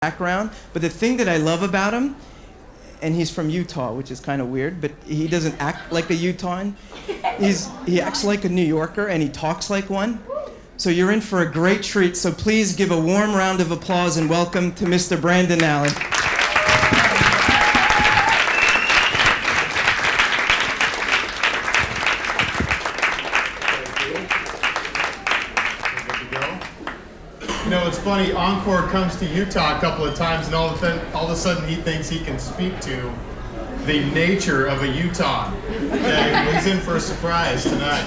background, but the thing that I love about him, and he's from Utah, which is kind of weird, but he doesn't act like a Utahn. He acts like a New Yorker, and he talks like one. So you're in for a great treat, so please give a warm round of applause and welcome to Mr. Brandon Allen. You know, it's funny, Encore comes to Utah a couple of times, and all of a sudden he thinks he can speak to the nature of a Utah. Okay? He's in for a surprise tonight.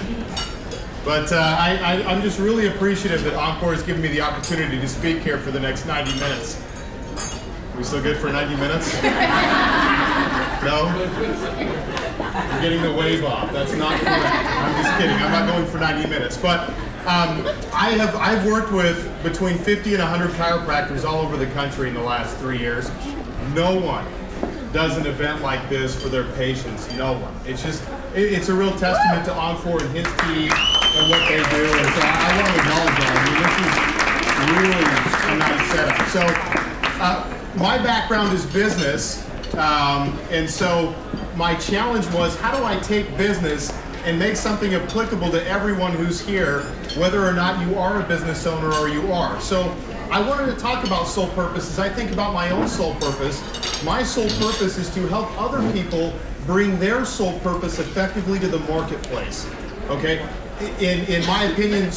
But I'm just really appreciative that Encore has given me the opportunity to speak here for the next 90 minutes. Are we still good for 90 minutes? No? You're getting the wave off. That's not correct. I'm just kidding. I'm not going for 90 minutes. But I've worked with between 50 and 100 chiropractors all over the country in the last 3 years. No one does an event like this for their patients. No one. It's a real testament to Encore and his team and what they do. And so I want to acknowledge that. I mean, this is really a nice setup. So my background is business, and so my challenge was, how do I take business and make something applicable to everyone who's here, whether or not you are a business owner or you are. So I wanted to talk about soul purpose as I think about my own soul purpose. My soul purpose is to help other people bring their soul purpose effectively to the marketplace. Okay? In my opinion,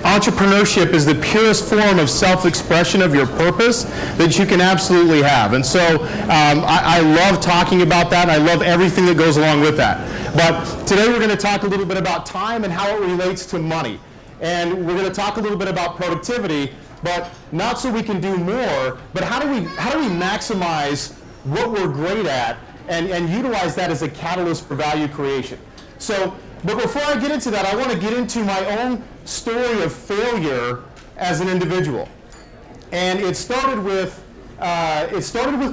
entrepreneurship is the purest form of self-expression of your purpose that you can absolutely have. And so I love talking about that, and I love everything that goes along with that. But today we're going to talk a little bit about time and how it relates to money. And we're going to talk a little bit about productivity, but not so we can do more, but how do we maximize what we're great at and utilize that as a catalyst for value creation. So, but before I get into that, I want to get into my own story of failure as an individual. And it started with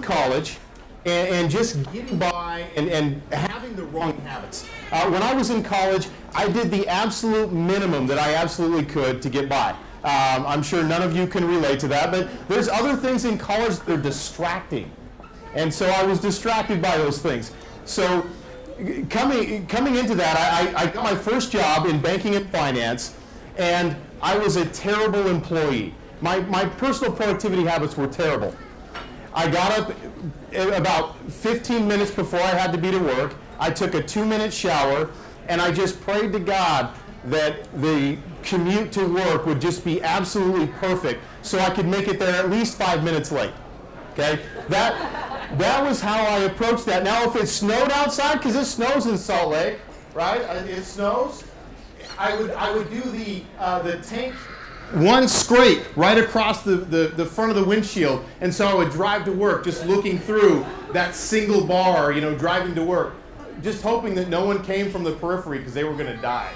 college and just getting by and having the wrong habits. When I was in college, I did the absolute minimum that I absolutely could to get by. I'm sure none of you can relate to that, but there's other things in college that are distracting. And so I was distracted by those things. So coming into that, I got my first job in banking and finance, and I was a terrible employee. My personal productivity habits were terrible. I got up about 15 minutes before I had to be to work. I took a 2-minute shower, and I just prayed to God that the commute to work would just be absolutely perfect so I could make it there at least 5 minutes late. Okay? That was how I approached that. Now, if it snowed outside, because it snows in Salt Lake, right? It snows. I would do the tank one scrape right across the front of the windshield, and so I would drive to work just looking through that single bar, driving to work, just hoping that no one came from the periphery because they were going to die.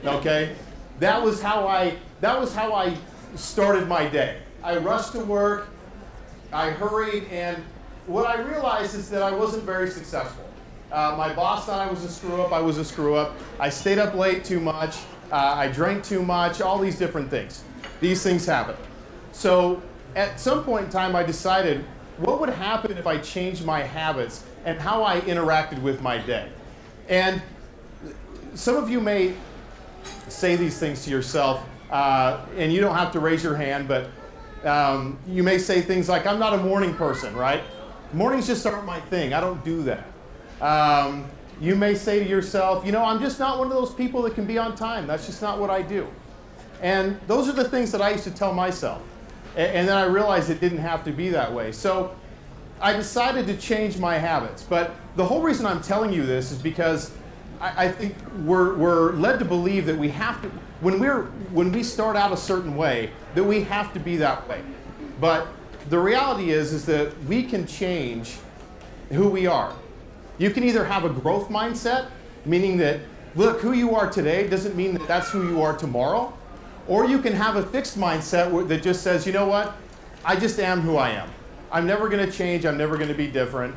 Okay, that was how I started my day. I rushed to work, I hurried, and what I realized is that I wasn't very successful. My boss thought I was a screw up. I was a screw up. I stayed up late too much. I drank too much. All these different things. These things happen. So at some point in time, I decided, what would happen if I changed my habits and how I interacted with my day? And some of you may say these things to yourself, and you don't have to raise your hand, but you may say things like, I'm not a morning person, right? Mornings just aren't my thing. I don't do that. You may say to yourself, I'm just not one of those people that can be on time. That's just not what I do. And those are the things that I used to tell myself. And then I realized it didn't have to be that way. So I decided to change my habits. But the whole reason I'm telling you this is because I think we're led to believe that we have to, when we start out a certain way, that we have to be that way. But the reality is that we can change who we are. You can either have a growth mindset, meaning that, look, who you are today doesn't mean that that's who you are tomorrow. Or you can have a fixed mindset that just says, you know what, I just am who I am. I'm never going to change. I'm never going to be different.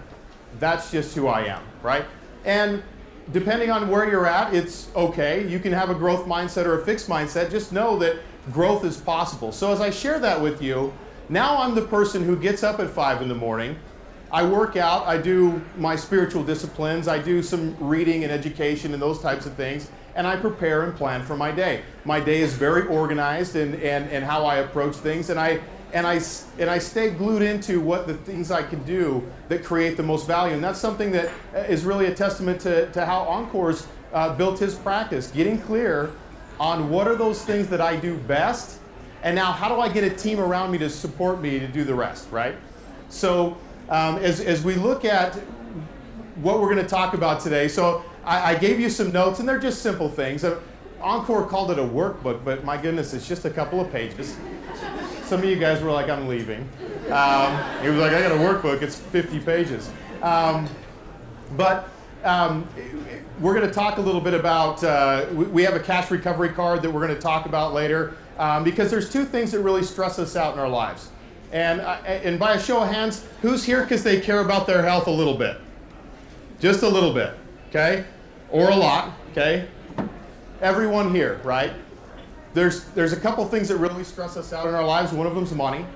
That's just who I am, right? And depending on where you're at, it's okay. You can have a growth mindset or a fixed mindset. Just know that growth is possible. So as I share that with you, Now I'm the person who gets up at 5 in the morning. I work out, I do my spiritual disciplines, I do some reading and education and those types of things, and I prepare and plan for my day. My day is very organized in how I approach things, and I stay glued into what the things I can do that create the most value. And that's something that is really a testament to how Encore's built his practice, getting clear on what are those things that I do best, and now how do I get a team around me to support me to do the rest, right? So as we look at what we're going to talk about today, so I gave you some notes, and they're just simple things. Encore called it a workbook, but my goodness, it's just a couple of pages. Some of you guys were like, I'm leaving. He was like, I got a workbook, it's 50 pages. But we're going to talk a little bit about, we have a cash recovery card that we're going to talk about later, because there's two things that really stress us out in our lives. And by a show of hands, who's here because they care about their health a little bit? Just a little bit, okay? Or a lot, okay? Everyone here, right? There's a couple things that really stress us out in our lives. One of them's money,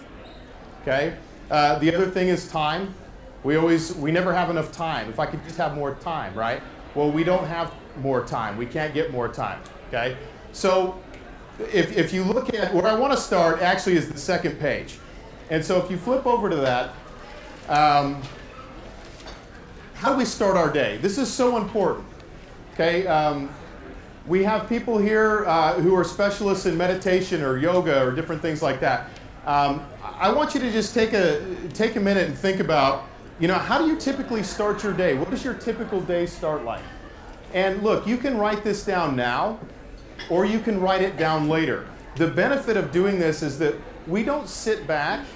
okay? The other thing is time. We never have enough time. If I could just have more time, right? Well, we don't have more time. We can't get more time, okay? So if you look at, where I want to start actually is the second page. And so if you flip over to that, how do we start our day? This is so important, okay? We have people here who are specialists in meditation or yoga or different things like that. I want you to just take a minute and think about, how do you typically start your day? What does your typical day start like? And look, you can write this down now, or you can write it down later. The benefit of doing this is that we don't sit back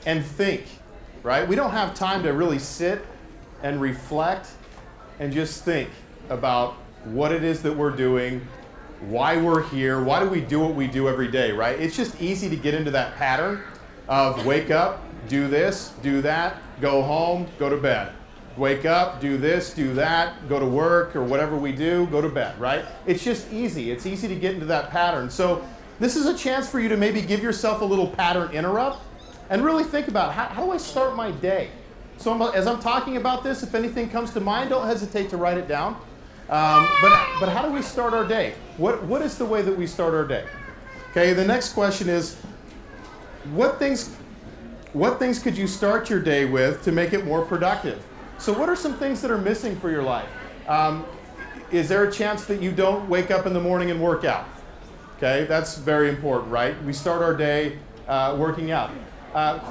and think, right? We don't have time to really sit and reflect and just think about what it is that we're doing, why we're here, why do we do what we do every day, right? It's just easy to get into that pattern of wake up, do this, do that, go home, go to bed. Wake up, do this, do that, go to work or whatever we do, go to bed, right? It's just easy. It's easy to get into that pattern. So this is a chance for you to maybe give yourself a little pattern interrupt and really think about how do I start my day? So as I'm talking about this, if anything comes to mind, don't hesitate to write it down. But how do we start our day? What is the way that we start our day? Okay, the next question is, what things could you start your day with to make it more productive? So what are some things that are missing for your life? Is there a chance that you don't wake up in the morning and work out? Okay, that's very important, right? We start our day working out.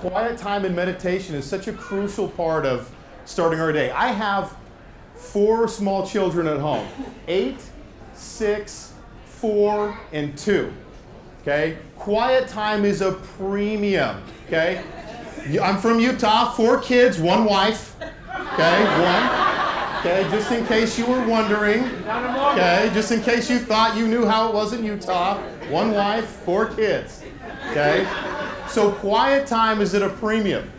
Quiet time and meditation is such a crucial part of starting our day. I have 4 small children at home, 8, 6, 4, and 2. Okay, quiet time is a premium. Okay, I'm from Utah, 4 kids, 1 wife. Okay, 1. Okay, just in case you were wondering. Okay, just in case you thought you knew how it was in Utah, 1 wife, 4 kids. Okay, so quiet time is at a premium.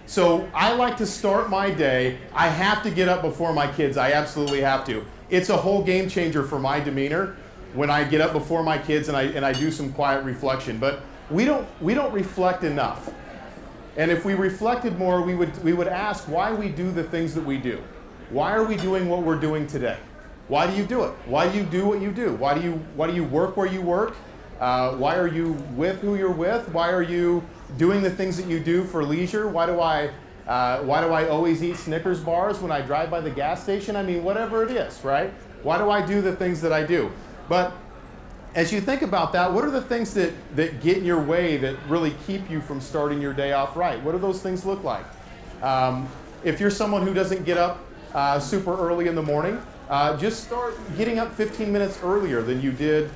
So I like to start my day. I have to get up before my kids. I absolutely have to. It's a whole game changer for my demeanor when I get up before my kids and I do some quiet reflection. But we don't reflect enough. And if we reflected more, we would ask why we do the things that we do. Why are we doing what we're doing today? Why do you do it? Why do you do what you do? Why do you work where you work? Why are you with who you're with? Why are you doing the things that you do for leisure? Why do I always eat Snickers bars when I drive by the gas station? I mean, whatever it is, right? Why do I do the things that I do? But as you think about that, what are the things that get in your way that really keep you from starting your day off right? What do those things look like? If you're someone who doesn't get up super early in the morning, just start getting up 15 minutes earlier than you did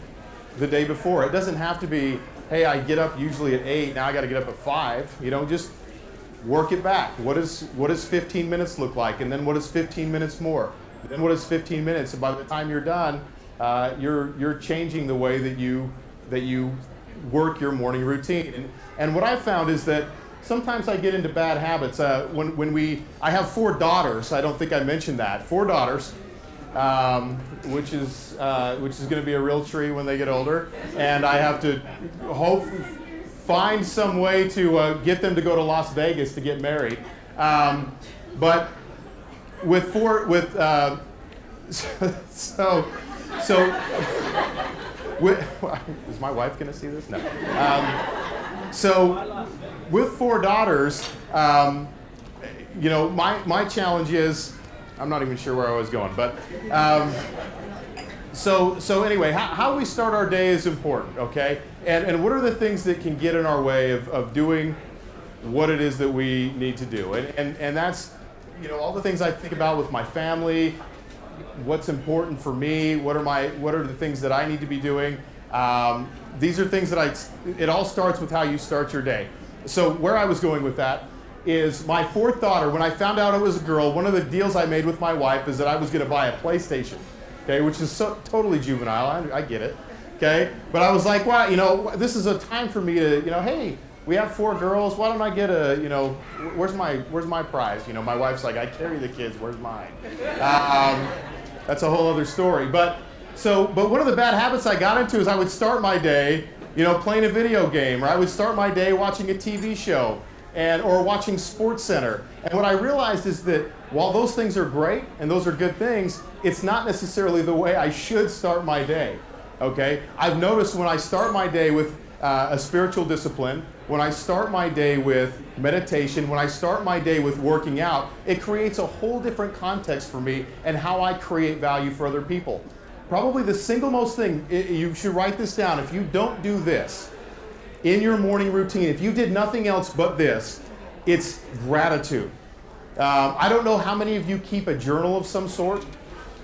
the day before. It doesn't have to be, hey, I get up usually at 8, now I got to get up at 5. Just work it back. What does 15 minutes look like? And then what is 15 minutes more? Then what is 15 minutes? And by the time you're done, you're changing the way that you work your morning routine. And what I've found is that sometimes I get into bad habits. I have 4 daughters. I don't think I mentioned that. 4 daughters. Which is going to be a real tree when they get older, and I have to find some way to get them to go to Las Vegas to get married. But with is my wife going to see this? No. So with 4 daughters, my challenge is, I'm not even sure where I was going, but so anyway, how we start our day is important, okay? And what are the things that can get in our way of doing what it is that we need to do? And that's, all the things I think about with my family, what's important for me, what are the things that I need to be doing. These are things that it all starts with how you start your day. So where I was going with that is my 4th daughter, when I found out it was a girl, one of the deals I made with my wife is that I was going to buy a PlayStation, okay, which is totally juvenile, I get it, okay? But I was like, well, this is a time for me to, hey, we have 4 girls, why don't I get where's my prize? My wife's like, I carry the kids, where's mine? That's a whole other story. But one of the bad habits I got into is I would start my day, playing a video game, or I would start my day watching a TV show, or watching SportsCenter. And what I realized is that while those things are great and those are good things, it's not necessarily the way I should start my day. Okay? I've noticed when I start my day with a spiritual discipline, when I start my day with meditation, when I start my day with working out, it creates a whole different context for me and how I create value for other people. Probably the single most thing, you should write this down, if you don't do this in your morning routine, if you did nothing else but this, it's gratitude. I don't know how many of you keep a journal of some sort,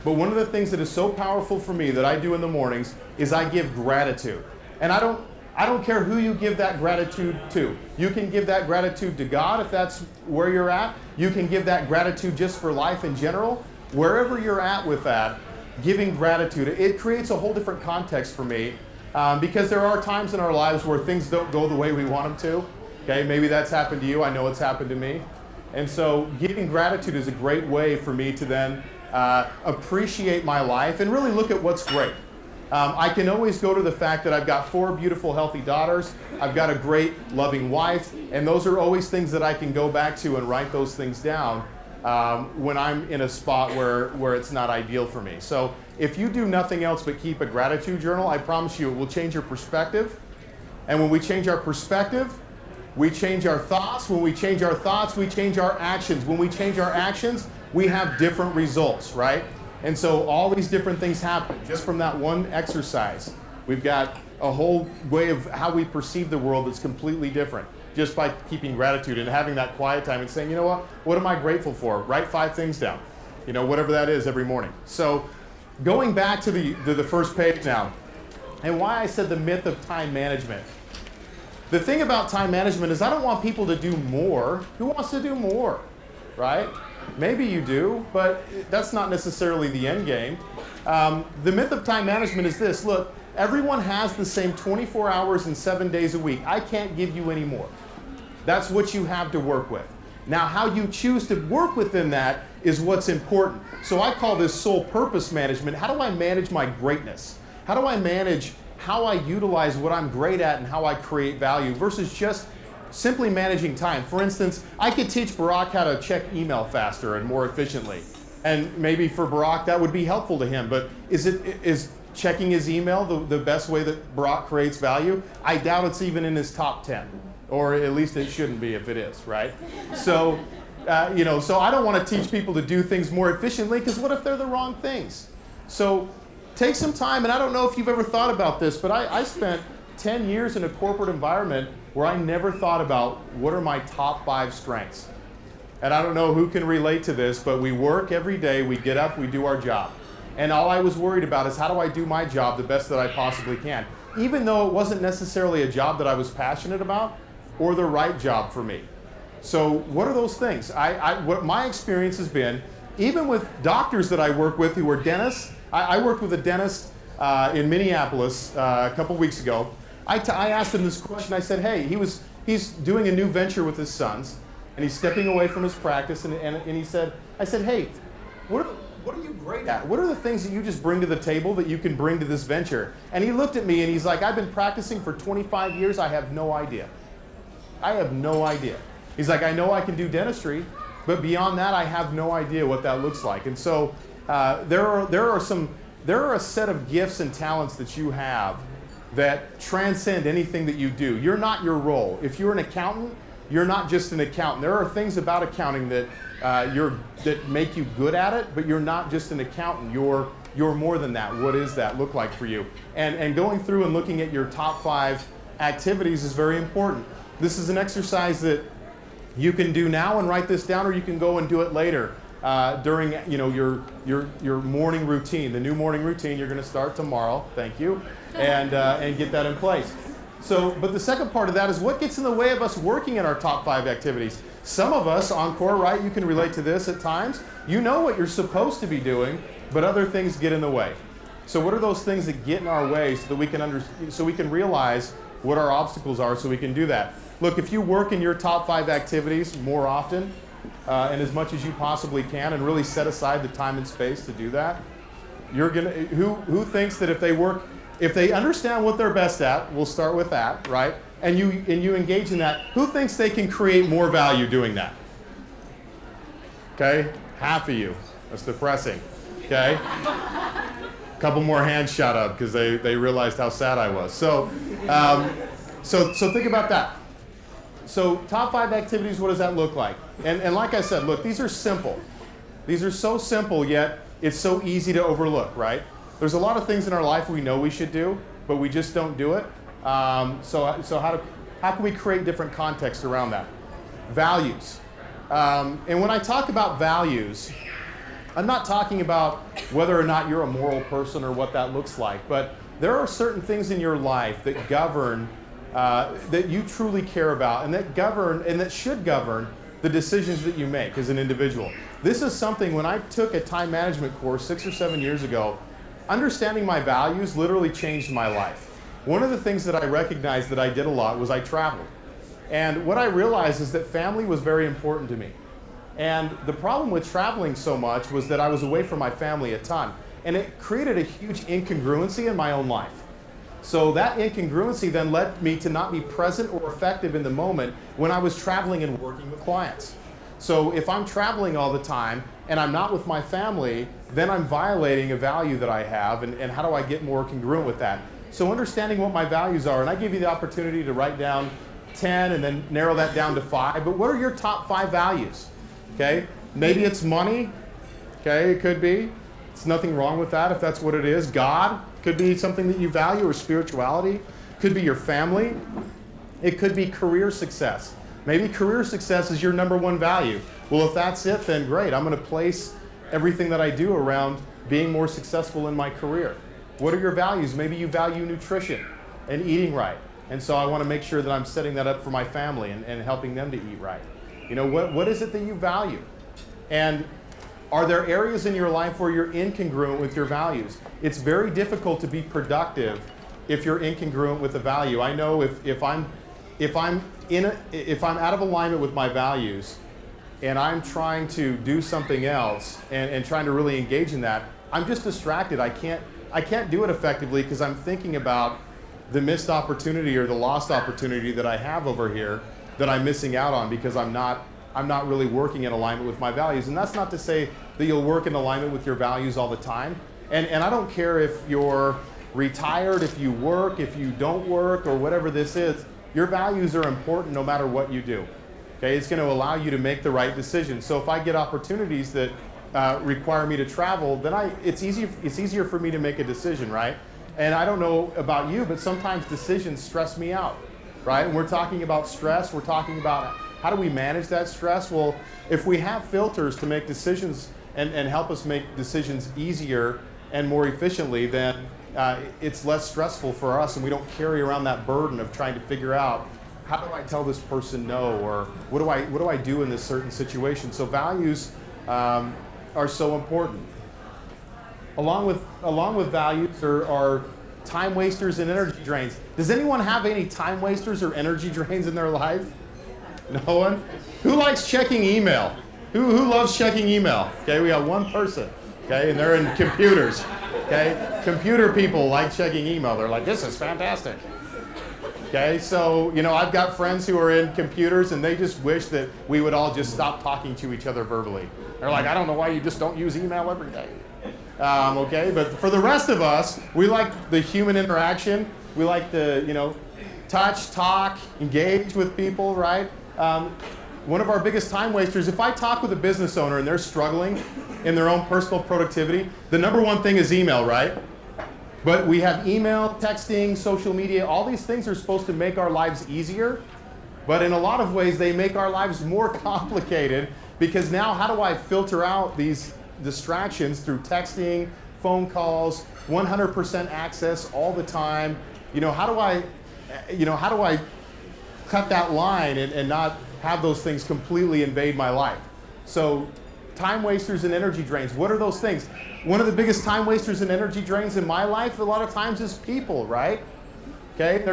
but one of the things that is so powerful for me that I do in the mornings is I give gratitude. And I don't care who you give that gratitude to. You can give that gratitude to God if that's where you're at. You can give that gratitude just for life in general. Wherever you're at with that, giving gratitude, it creates a whole different context for me because there are times in our lives where things don't go the way we want them to. Okay, maybe that's happened to you. I know it's happened to me. And so giving gratitude is a great way for me to then appreciate my life and really look at what's great. I can always go to the fact that I've got 4 beautiful, healthy daughters. I've got a great, loving wife. And those are always things that I can go back to and write those things down when I'm in a spot where it's not ideal for me. So if you do nothing else but keep a gratitude journal, I promise you it will change your perspective. And when we change our perspective, we change our thoughts. When we change our thoughts, we change our actions. When we change our actions, we have different results, right? And so all these different things happen just from that one exercise. We've got a whole way of how we perceive the world that's completely different just by keeping gratitude and having that quiet time and saying, you know what am I grateful for? Write 5 things down, whatever that is every morning. So going back to the first page now, and why I said the myth of time management. The thing about time management is I don't want people to do more. Who wants to do more, right? Maybe you do, but that's not necessarily the end game. The myth of time management is this. Look, everyone has the same 24 hours and 7 days a week. I can't give you any more. That's what you have to work with. Now, how you choose to work within that is what's important. So I call this soul purpose management. How do I manage my greatness? How do I manage how I utilize what I'm great at and how I create value versus just simply managing time? For instance, I could teach Barack how to check email faster and more efficiently. And maybe for Barack that would be helpful to him, but is checking his email the best way that Barack creates value? I doubt it's even in his top 10, or at least it shouldn't be if it is, right? So, so I don't want to teach people to do things more efficiently because what if they're the wrong things? So take some time, and I don't know if you've ever thought about this, but I spent 10 years in a corporate environment where I never thought about what are my top 5 strengths. And I don't know who can relate to this, but we work every day, we get up, we do our job. And all I was worried about is how do I do my job the best that I possibly can, even though it wasn't necessarily a job that I was passionate about or the right job for me. So what are those things? What my experience has been, even with doctors that I work with who are dentists, I worked with a dentist in Minneapolis a couple weeks ago. I asked him this question. I said, hey, he's doing a new venture with his sons, and he's stepping away from his practice, and I said, hey, what are you great at? What are the things that you just bring to the table that you can bring to this venture? And he looked at me and he's like, I've been practicing for 25 years. I have no idea. I have no idea. He's like, I know I can do dentistry, but beyond that, I have no idea what that looks like. And so there are a set of gifts and talents that you have that transcend anything that you do. You're not your role. If you're an accountant, you're not just an accountant. There are things about accounting that that make you good at it, but you're not just an accountant. You're more than that. What does that look like for you? And going through and looking at your top 5 activities is very important. This is an exercise that you can do now and write this down, or you can go and do it later during your morning routine. The new morning routine you're going to start tomorrow. Thank you, and get that in place. So, but the second part of that is what gets in the way of us working in our top 5 activities. Some of us, Encore, right, you can relate to this at times. You know what you're supposed to be doing, but other things get in the way. So what are those things that get in our way so that we can realize what our obstacles are so we can do that? Look, if you work in your top 5 activities more often and as much as you possibly can and really set aside the time and space to do that, you're gonna, who thinks that if they understand what they're best at, we'll start with that, right? And you engage in that, who thinks they can create more value doing that? Okay, half of you. That's depressing, okay? A couple more hands shot up because they realized how sad I was. So think about that. So top 5 activities, what does that look like? And like I said, look, these are simple. These are so simple, yet it's so easy to overlook, right? There's a lot of things in our life we know we should do, but we just don't do it. So how can we create different context around that? Values. And when I talk about values, I'm not talking about whether or not you're a moral person or what that looks like, but there are certain things in your life that govern, that you truly care about, and that should govern the decisions that you make as an individual. This is something, when I took a time management course 6 or 7 years ago, understanding my values literally changed my life. One of the things that I recognized that I did a lot was I traveled. And what I realized is that family was very important to me. And the problem with traveling so much was that I was away from my family a ton. And it created a huge incongruency in my own life. So that incongruency then led me to not be present or effective in the moment when I was traveling and working with clients. So if I'm traveling all the time and I'm not with my family, then I'm violating a value that I have, and how do I get more congruent with that? So understanding what my values are, and I give you the opportunity to write down 10 and then narrow that down to 5, but what are your top 5 values? Okay, maybe it's money, okay, it could be. There's nothing wrong with that if that's what it is. God could be something that you value, or spirituality. Could be your family. It could be career success. Maybe career success is your number 1 value. Well, if that's it, then great. I'm going to place everything that I do around being more successful in my career. What are your values? Maybe you value nutrition and eating right. And so I want to make sure that I'm setting that up for my family and helping them to eat right. You know, what is it that you value? And are there areas in your life where you're incongruent with your values? It's very difficult to be productive if you're incongruent with the value. I know if I'm out of alignment with my values and I'm trying to do something else and trying to really engage in that, I'm just distracted. I can't do it effectively because I'm thinking about the missed opportunity or the lost opportunity that I have over here that I'm missing out on because I'm not really working in alignment with my values. And that's not to say that you'll work in alignment with your values all the time. And I don't care if you're retired, if you work, if you don't work, or whatever this is, your values are important no matter what you do. Okay, it's going to allow you to make the right decision. So if I get opportunities that require me to travel, then it's easier for me to make a decision, right? And I don't know about you, but sometimes decisions stress me out, right? And we're talking about stress. We're talking about how do we manage that stress? Well, if we have filters to make decisions and help us make decisions easier and more efficiently, then it's less stressful for us, and we don't carry around that burden of trying to figure out, how do I tell this person no, or what do I do in this certain situation? So values are so important. Along with values are time wasters and energy drains. Does anyone have any time wasters or energy drains in their life? No one? Who likes checking email? Who loves checking email? Okay, we got one person. okay? And they're in computers, okay? Computer people like checking email. They're like, this is fantastic. Okay, so, I've got friends who are in computers and they just wish that we would all just stop talking to each other verbally. They're like, I don't know why you just don't use email every day. Okay, but for the rest of us, we like the human interaction. We like the, touch, talk, engage with people, right? One of our biggest time wasters, if I talk with a business owner and they're struggling in their own personal productivity, the number one thing is email, right? But we have email, texting, social media, all these things are supposed to make our lives easier. But in a lot of ways, they make our lives more complicated because now how do I filter out these distractions through texting, phone calls, 100% access all the time? How do I cut that line and not have those things completely invade my life? So time wasters and energy drains, what are those things? One of the biggest time wasters and energy drains in my life a lot of times is people, right? Okay,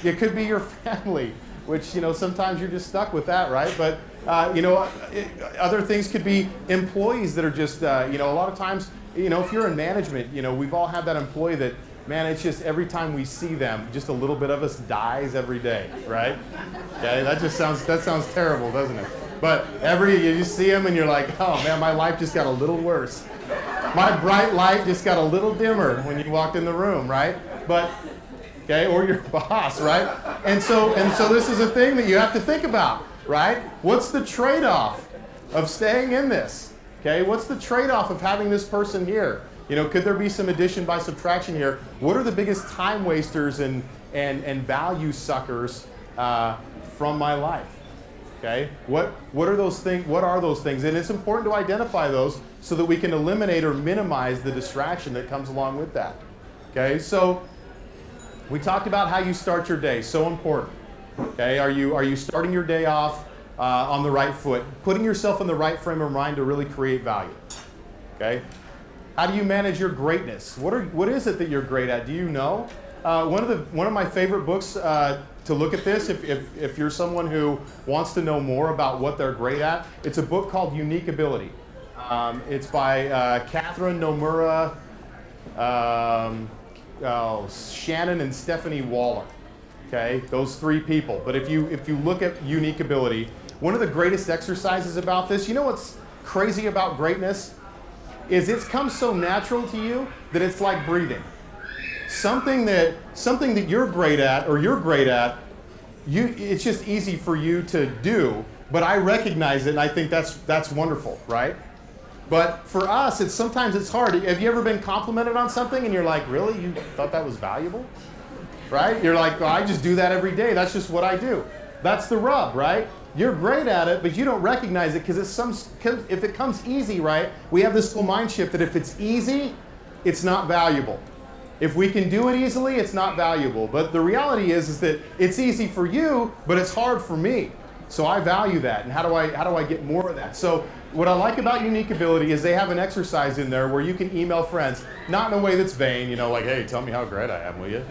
it could be your family, which, sometimes you're just stuck with that, right? But, other things could be employees that are just, a lot of times, if you're in management, we've all had that employee that, man, it's just every time we see them, just a little bit of us dies every day, right? Okay, that sounds terrible, doesn't it? But you just see them and you're like, oh man, my life just got a little worse. My bright light just got a little dimmer when you walked in the room, right? But, okay, or your boss, right? And so this is a thing that you have to think about, right? What's the trade-off of staying in this? Okay, what's the trade-off of having this person here? Could there be some addition by subtraction here? What are the biggest time wasters and value suckers from my life? Okay, what are those things? What are those things? And it's important to identify those so that we can eliminate or minimize the distraction that comes along with that. Okay, so we talked about how you start your day. So important. Okay, are you starting your day off on the right foot, putting yourself in the right frame of mind to really create value? Okay. How do you manage your greatness? What is it that you're great at? Do you know? One of my favorite books to look at this, if you're someone who wants to know more about what they're great at, it's a book called Unique Ability. It's by Catherine Nomura, Shannon, and Stephanie Waller. Okay, those three people. But if you look at Unique Ability, one of the greatest exercises about this, what's crazy about greatness? Is it comes so natural to you that it's like breathing. Something that you're great at it's just easy for you to do, but I recognize it and I think that's wonderful, right? But for us, sometimes it's hard. Have you ever been complimented on something and you're like, really? You thought that was valuable? Right? You're like, well, I just do that every day. That's just what I do. That's the rub, right? You're great at it, but you don't recognize it because if it comes easy, right? We have this little mind shift that if it's easy, it's not valuable. If we can do it easily, it's not valuable. But the reality is that it's easy for you, but it's hard for me. So I value that. And how do I get more of that? So what I like about Unique Ability is they have an exercise in there where you can email friends, not in a way that's vain, like, hey, tell me how great I am, will you?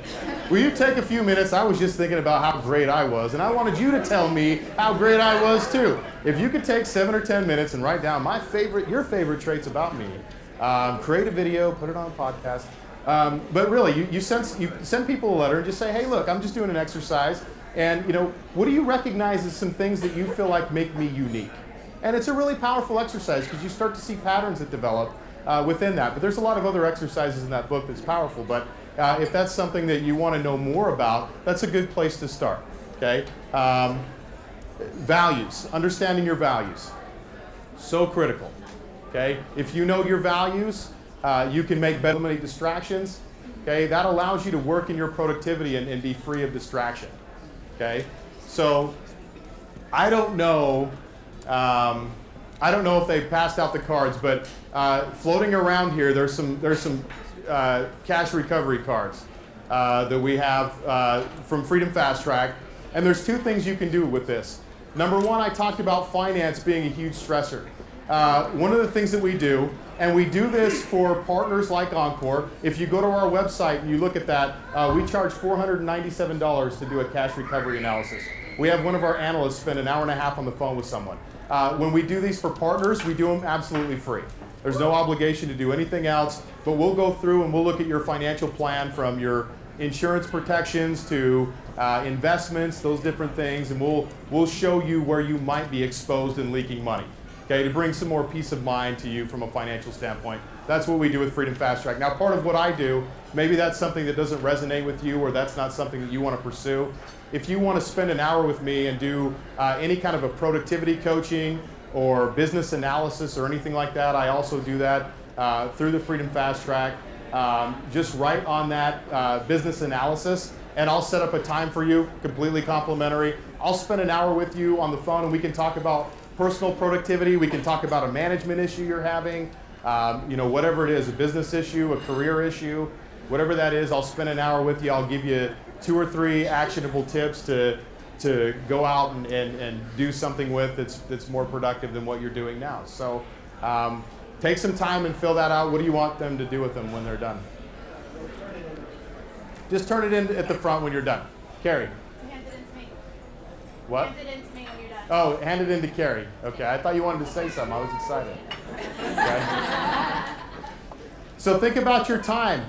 Will you take a few minutes? I was just thinking about how great I was, and I wanted you to tell me how great I was too. If you could take 7 or 10 minutes and write down your favorite traits about me, create a video, put it on a podcast. But really, you send people a letter and just say, hey, look, I'm just doing an exercise, and what do you recognize as some things that you feel like make me unique? And it's a really powerful exercise because you start to see patterns that develop within that. But there's a lot of other exercises in that book that's powerful. But if that's something that you want to know more about, that's a good place to start. Okay? Values, understanding your values, so critical. Okay? If you know your values, you can make better eliminate distractions. Okay? That allows you to work in your productivity and be free of distraction. Okay? So I don't know if they passed out the cards, but floating around here, there's some cash recovery cards that we have from Freedom Fast Track, and there's two things you can do with this. Number one, I talked about finance being a huge stressor. One of the things that we do, and we do this for partners like Encore. If you go to our website and you look at that, we charge $497 to do a cash recovery analysis. We have one of our analysts spend an hour and a half on the phone with someone. When we do these for partners, we do them absolutely free. There's no obligation to do anything else, but we'll go through and we'll look at your financial plan from your insurance protections to investments, those different things, and we'll show you where you might be exposed and leaking money, okay, to bring some more peace of mind to you from a financial standpoint. That's what we do with Freedom Fast Track. Now, part of what I do, maybe that's something that doesn't resonate with you or that's not something that you want to pursue. If you want to spend an hour with me and do any kind of a productivity coaching or business analysis or anything like that, I also do that through the Freedom Fast Track. Just write on that business analysis and I'll set up a time for you, completely complimentary. I'll spend an hour with you on the phone and we can talk about personal productivity. We can talk about a management issue you're having, whatever it is, a business issue, a career issue, whatever that is. I'll spend an hour with you. I'll give you 2 or 3 actionable tips to go out and do something with that's more productive than what you're doing now. So take some time and fill that out. What do you want them to do with them when they're done? Just turn it in at the front when you're done. Carrie. Hand it in to me. What? Hand it in to me when you're done. Oh, hand it in to Carrie. Okay, I thought you wanted to say something. I was excited. Okay. So think about your time.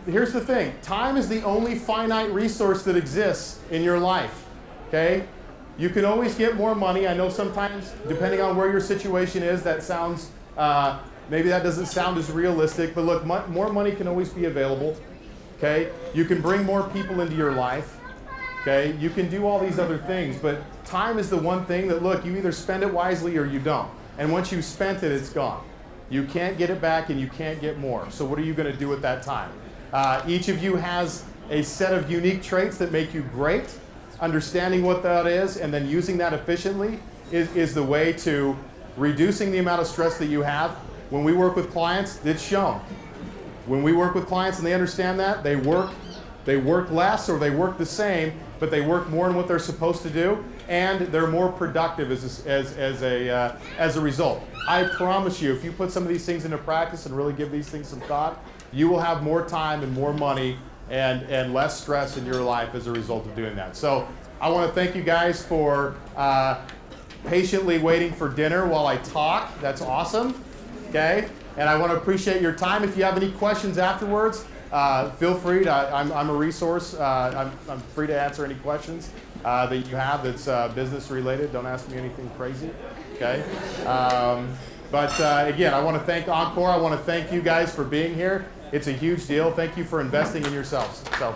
Here's the thing. Time is the only finite resource that exists in your life. Okay? You can always get more money. I know sometimes, depending on where your situation is, that sounds, maybe that doesn't sound as realistic, but look, more money can always be available. Okay? You can bring more people into your life. Okay? You can do all these other things, but time is the one thing that, look, you either spend it wisely or you don't. And once you've spent it, it's gone. You can't get it back and you can't get more. So what are you going to do with that time? Each of you has a set of unique traits that make you great. Understanding what that is and then using that efficiently is the way to reducing the amount of stress that you have. When we work with clients, it's shown. When we work with clients and they understand that, they work less or they work the same, but they work more in what they're supposed to do, and they're more productive as a result. I promise you, if you put some of these things into practice and really give these things some thought, you will have more time and more money and less stress in your life as a result of doing that. So I want to thank you guys for patiently waiting for dinner while I talk. That's awesome. Okay? And I want to appreciate your time. If you have any questions afterwards, feel free. I'm a resource. I'm free to answer any questions that you have that's business related. Don't ask me anything crazy. Okay? But again, I want to thank Encore. I want to thank you guys for being here. It's a huge deal. Thank you for investing in yourselves. So.